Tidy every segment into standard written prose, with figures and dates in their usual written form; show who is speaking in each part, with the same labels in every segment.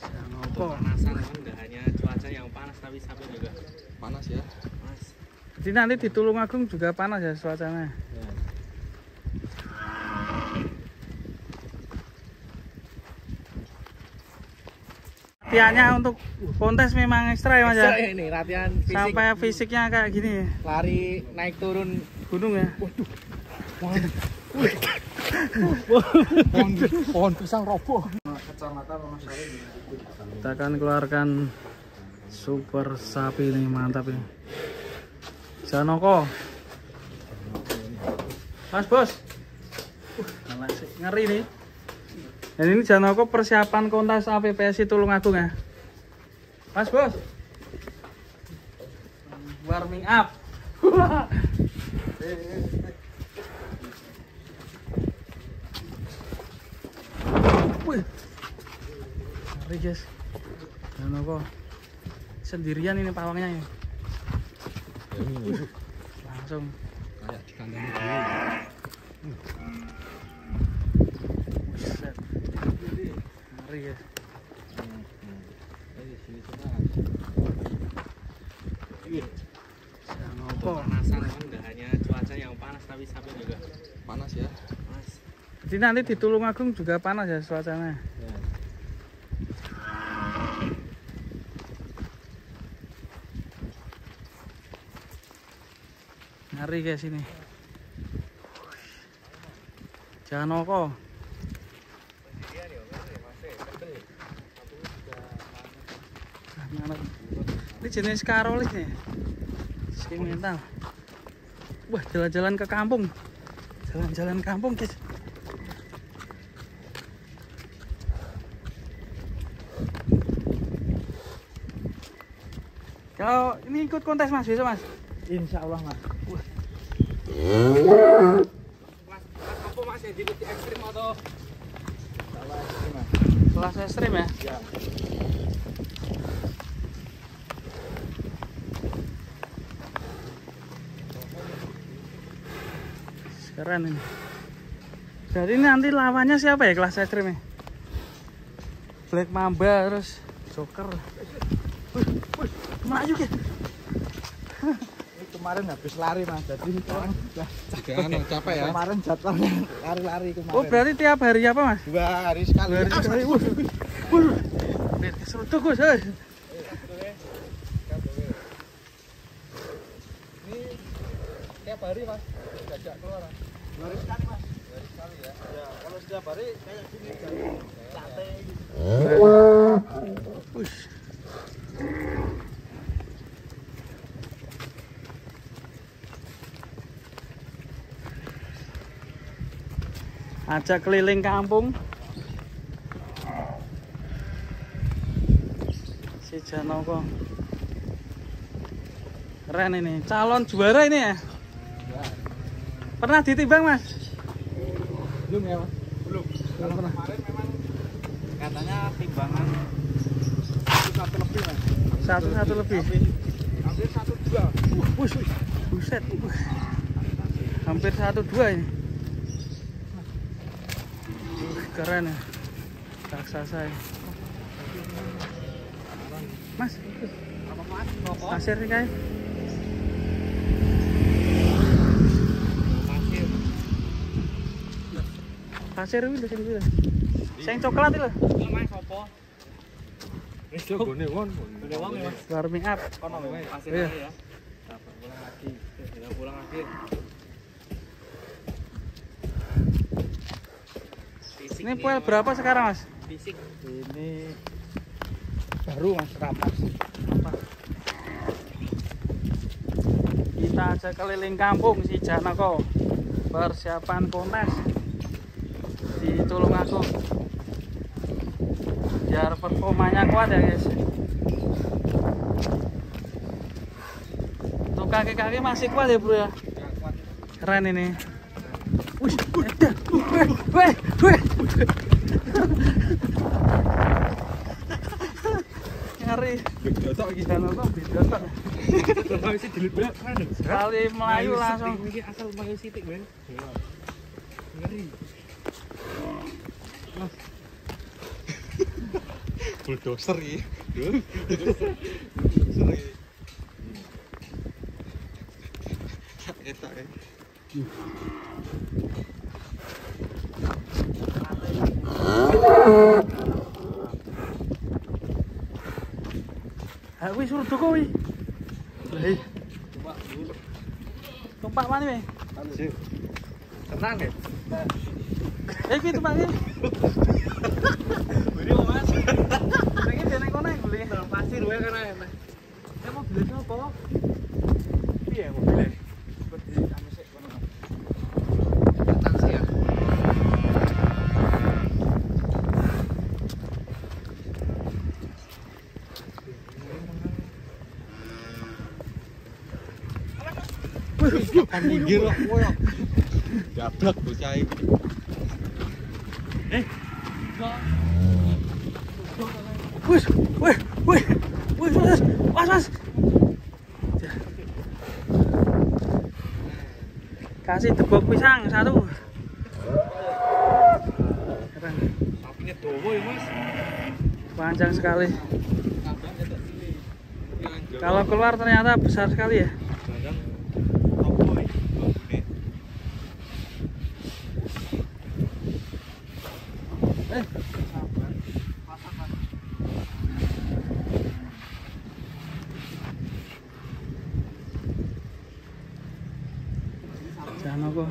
Speaker 1: Janoko.
Speaker 2: Panasan kan nggak hanya cuaca yang panas tapi sapi juga
Speaker 3: Panas ya.
Speaker 2: panas.
Speaker 1: Jadi nanti di Tulungagung juga panas ya cuacanya.
Speaker 3: Ya.
Speaker 1: Latihannya untuk kontes memang ekstra ya Mas ya.
Speaker 2: Ekstra ini latihan fisik.
Speaker 1: Sampai fisiknya kayak gini ya.
Speaker 2: Lari naik turun
Speaker 1: Gunung ya.
Speaker 3: Pohon pisang roboh.
Speaker 1: Kita akan keluarkan super sapi ini, mantap ini. Janoko. Mas Bos. Ngeri nih. Dan ini Janoko persiapan kontes APPSI Tulungagung ya. Mas Bos. Warming up. Wih. Ngeri guys. Janoko. Sendirian ini pawangnya ya. Langsung
Speaker 3: Kayak di kandangnya dulu.
Speaker 1: Buset. Ngeri guys. Janoko.
Speaker 2: panasan kan nggak hanya cuaca yang panas tapi sapi juga
Speaker 3: Panas ya.
Speaker 2: panas.
Speaker 1: Jadi nanti di Tulungagung juga panas ya cuacanya.
Speaker 3: Ya.
Speaker 1: Ngeri guys ini. Janoko. Ini jenis karolik nih. Mental. Wah, jalan-jalan ke kampung. Jalan-jalan kampung guys. Kalau ini ikut kontes Mas, bisa Mas?
Speaker 3: Insya Allah Mas.
Speaker 2: Mas apa mas yang diikuti ekstrim atau
Speaker 1: Kelas ekstrim ya?
Speaker 3: Ya.
Speaker 1: Keren ini. Jadi ini nanti lawannya siapa ya kelas ekstrim ya? Black Mamba terus Joker. Maju guys.
Speaker 3: Ini kemarin habis lari Mas. Jadi sekarang
Speaker 2: jangan capek ya.
Speaker 3: Kemarin jadwalnya lari-lari kemarin.
Speaker 1: Oh berarti tiap hari apa Mas?
Speaker 3: 2 hari sekali.
Speaker 1: 2 hari sekali. Lihat keserutuk Gus.
Speaker 3: Ini tiap hari Mas. Diajak keluar. 2 hari sekali Mas. 2 hari sekali ya. Ya, kalau setiap hari kayak gini jadi santai gitu.
Speaker 1: Push. Ajak keliling kampung. Si Janoko. Keren ini, calon juara ini ya. Pernah ditimbang Mas?
Speaker 3: Belum ya Mas?
Speaker 2: belum?
Speaker 3: Belum pernah.
Speaker 2: Kemarin memang katanya timbangan 1 lebih mas.
Speaker 1: Satu lebih.
Speaker 2: Hampir 1,2.
Speaker 1: Buset. Hampir 1,2 ini. Keren ya. Raksasa ya. Mas,
Speaker 2: Apa mas? Rokok?
Speaker 1: pasir nih kayak.
Speaker 2: Pasir.
Speaker 1: Pasir itu sing itu. Sing coklat itu.
Speaker 2: Lemah sopo?
Speaker 3: Wis gone won.
Speaker 2: Udah wong ya mas.
Speaker 1: Warming up.
Speaker 2: Kono pasir
Speaker 1: Iya.
Speaker 2: ya. Sabar pulang lagi. Kita pulang lagi. Fisik
Speaker 1: Ini poel berapa sekarang Mas?
Speaker 2: Fisik.
Speaker 3: Ini baru Mas rapat.
Speaker 1: Kita ajak keliling kampung si Janoko. Persiapan kontes di Tulungagung. Biar performanya kuat ya guys. Tuh kaki-kaki masih kuat ya bro ya. Keren ini. Wih, weh. Ngeri.
Speaker 3: Dotok iki.
Speaker 1: Janoko bidotok.
Speaker 2: Kalau sih dilut banget kan.
Speaker 1: Sekali Melayu langsung.
Speaker 2: Ini asal Melayu Sitik men. Ngeri.
Speaker 3: bulldozer iki. Bulldozer iki. Etak ya.
Speaker 1: Wis suruh doko wi. Hei. Tumpak mana wi?
Speaker 3: Sip. Tenang ya.
Speaker 1: Iki tumpak iki.
Speaker 3: Beri Mas.
Speaker 1: Pengen dene kono beli.
Speaker 3: Pasir wae kan ae.
Speaker 1: Mau beli apa?
Speaker 3: Piye mobilnya? Seperti anu sik kono. Taksi ya. Kapan minggir kok koyo. Gablek bocah iki.
Speaker 1: Wih, mas. Kasih tebok pisang satu. Keren.
Speaker 3: Sapinya dawa ya, Mas.
Speaker 1: Panjang sekali. Kalau keluar ternyata besar sekali ya. Jangan kok.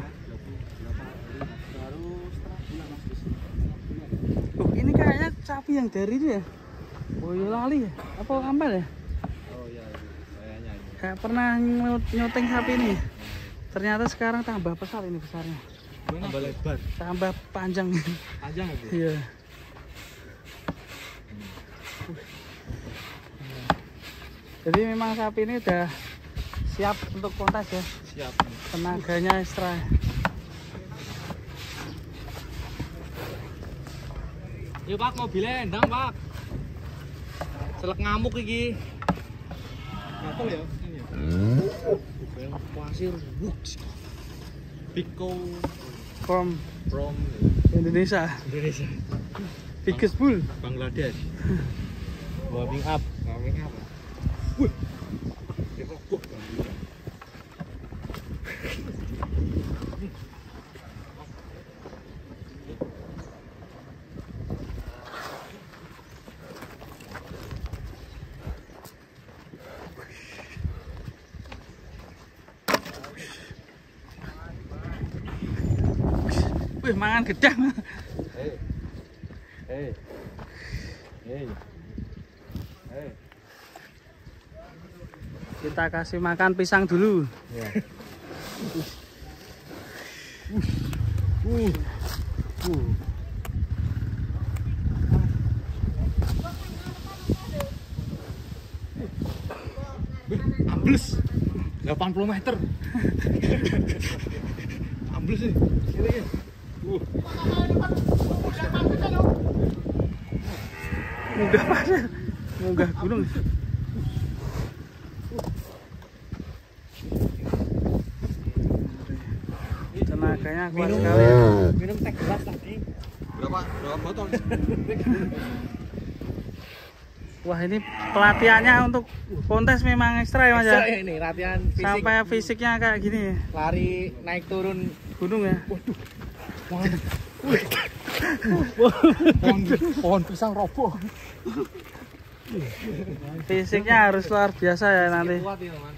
Speaker 1: Oh, ini kayaknya sapi yang dari itu ya? Boyolali ya? Apa Kampel ya?
Speaker 3: Oh iya, kayaknya ini.
Speaker 1: Kayak pernah nyoteng sapi ini. Ternyata sekarang tambah besar ini besarnya.
Speaker 3: Tambah lebar,
Speaker 1: Tambah panjang.
Speaker 3: panjang ya, Bu?
Speaker 1: Iya. Jadi memang sapi ini udah siap untuk kontes ya.
Speaker 3: Siap.
Speaker 1: Tenaganya ekstra.
Speaker 2: Yuk Pak, mobilnya endang Pak. Selek ngamuk iki.
Speaker 3: Gatel ya ini ya.
Speaker 2: Bukan pasir.
Speaker 3: Pico
Speaker 1: From
Speaker 3: from
Speaker 1: Indonesia.
Speaker 2: Indonesia.
Speaker 1: Biggest bull.
Speaker 3: Bangladesh.
Speaker 2: Warming up.
Speaker 3: Warming up. Wih. Kok
Speaker 1: Wih, mangan gedang.
Speaker 3: Hey.
Speaker 1: Kita kasih makan pisang dulu.
Speaker 3: Ya. Ambles 80 meter. Ambles nih. Ini ya.
Speaker 1: Munggah pasir. Munggah gunung. Tenaganya kuat sekali.
Speaker 2: Minum teh gelas tadi.
Speaker 3: Berapa botol?
Speaker 1: Wah, ini pelatihannya untuk kontes memang ekstra ya Mas ya.
Speaker 2: Ini latihan fisik.
Speaker 1: Sampai fisiknya kayak gini ya.
Speaker 2: Lari naik turun.
Speaker 1: Gunung ya.
Speaker 3: Pohon pisang roboh.
Speaker 1: Fisiknya harus luar biasa ya nanti.
Speaker 2: Kuat ya, Man.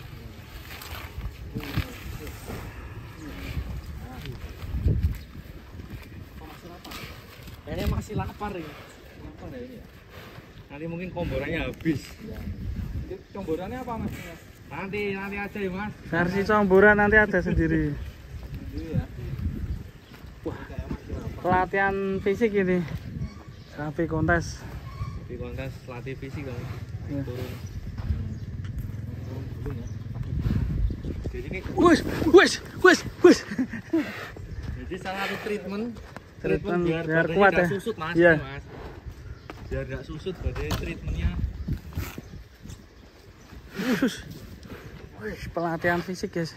Speaker 2: Kayaknya masih lapar ini.
Speaker 3: Apa ya ini ya?
Speaker 2: Nanti mungkin komborannya habis.
Speaker 3: Comborannya apa Mas?
Speaker 2: Nanti aja ya Mas.
Speaker 1: Versi comboran nanti ada sendiri.
Speaker 3: Ini ya.
Speaker 1: Pelatihan fisik ini. Sapi kontes.
Speaker 2: Di kontes latih fisik kan.
Speaker 1: Ya.
Speaker 2: Turun. Jadi ini
Speaker 1: Wis.
Speaker 2: jadi salah satu treatment
Speaker 1: Biar
Speaker 2: badannya
Speaker 1: kuat
Speaker 2: nggak
Speaker 1: ya.
Speaker 2: susut Mas.
Speaker 1: Iya.
Speaker 2: Ini, Mas. Biar nggak susut berarti treatmentnya.
Speaker 1: Wih, pelatihan fisik guys.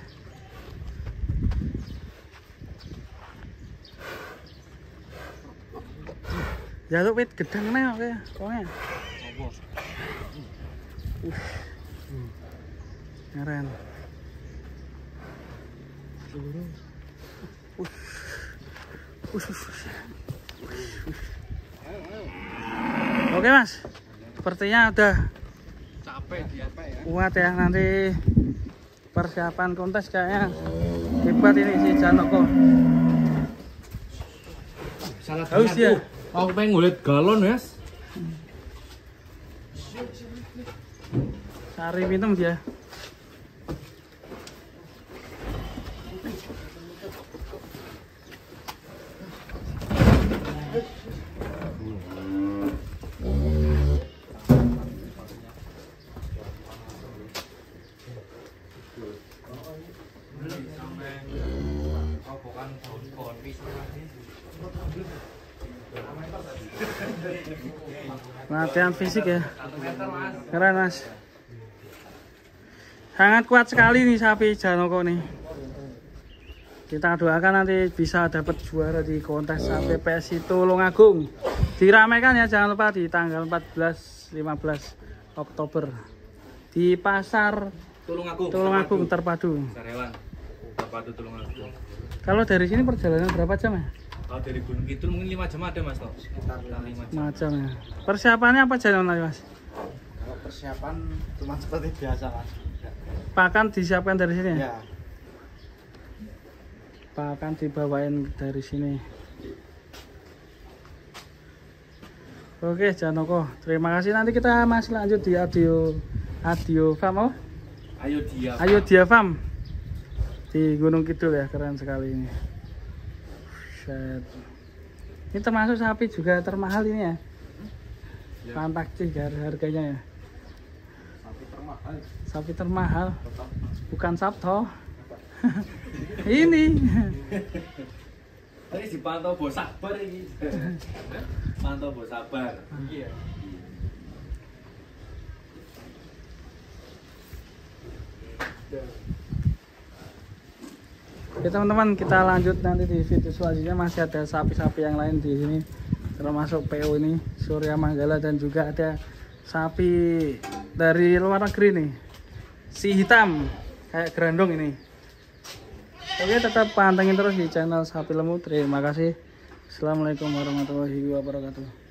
Speaker 1: Jaluk wit gedang nih oke. Pokoknya. Keren. Oke Mas, sepertinya udah
Speaker 2: Capek dia.
Speaker 1: kuat ya, nanti persiapan kontes kayaknya hebat ini si Janoko.
Speaker 2: Salah
Speaker 1: Haus dia.
Speaker 2: Aku pengen ngulit galon, Mas.
Speaker 1: Sari minum dia. Latihan fisik ya. Keren Mas. Sangat kuat sekali nih sapi Janoko nih. Kita doakan nanti bisa dapat juara di kontes sapi PSI Tulungagung. Diramaikan ya, jangan lupa di tanggal 14-15 Oktober di pasar Tulungagung Terpadu.
Speaker 2: Pasar hewan. Terpadu Tulungagung.
Speaker 1: Kalau dari sini perjalanan berapa jam ya?
Speaker 2: Kalau dari Gunung Kidul mungkin 5 jam ada Mas toh. Sekitar 5 jam.
Speaker 1: Macam ya. Persiapannya apa jalan nanti Mas?
Speaker 3: Kalau persiapan cuma seperti biasa Mas.
Speaker 1: Pakan disiapkan dari sini ya?
Speaker 3: Ya.
Speaker 1: Pakan dibawain dari sini. Oke Janoko, terima kasih. Nanti kita masih lanjut di Adio Farm. Oh? Ayo dia Farm di Gunung Kidul ya, keren sekali ini. Set. Ini termasuk sapi juga termahal ini ya. Pantak sih harganya ya. Sapi termahal. Bukan Sabto. Ini.
Speaker 2: Ini dipantau bos sabar ini. Pantau bos sabar. Iya.
Speaker 1: Oke teman-teman, kita lanjut nanti di video selanjutnya. Masih ada sapi-sapi yang lain di sini, termasuk PO ini Surya Manggala, dan juga ada sapi dari luar negeri nih, si hitam kayak gerandong ini. Oke, tetap pantengin terus di channel Sapi Lemu. Terima kasih. Assalamualaikum warahmatullahi wabarakatuh.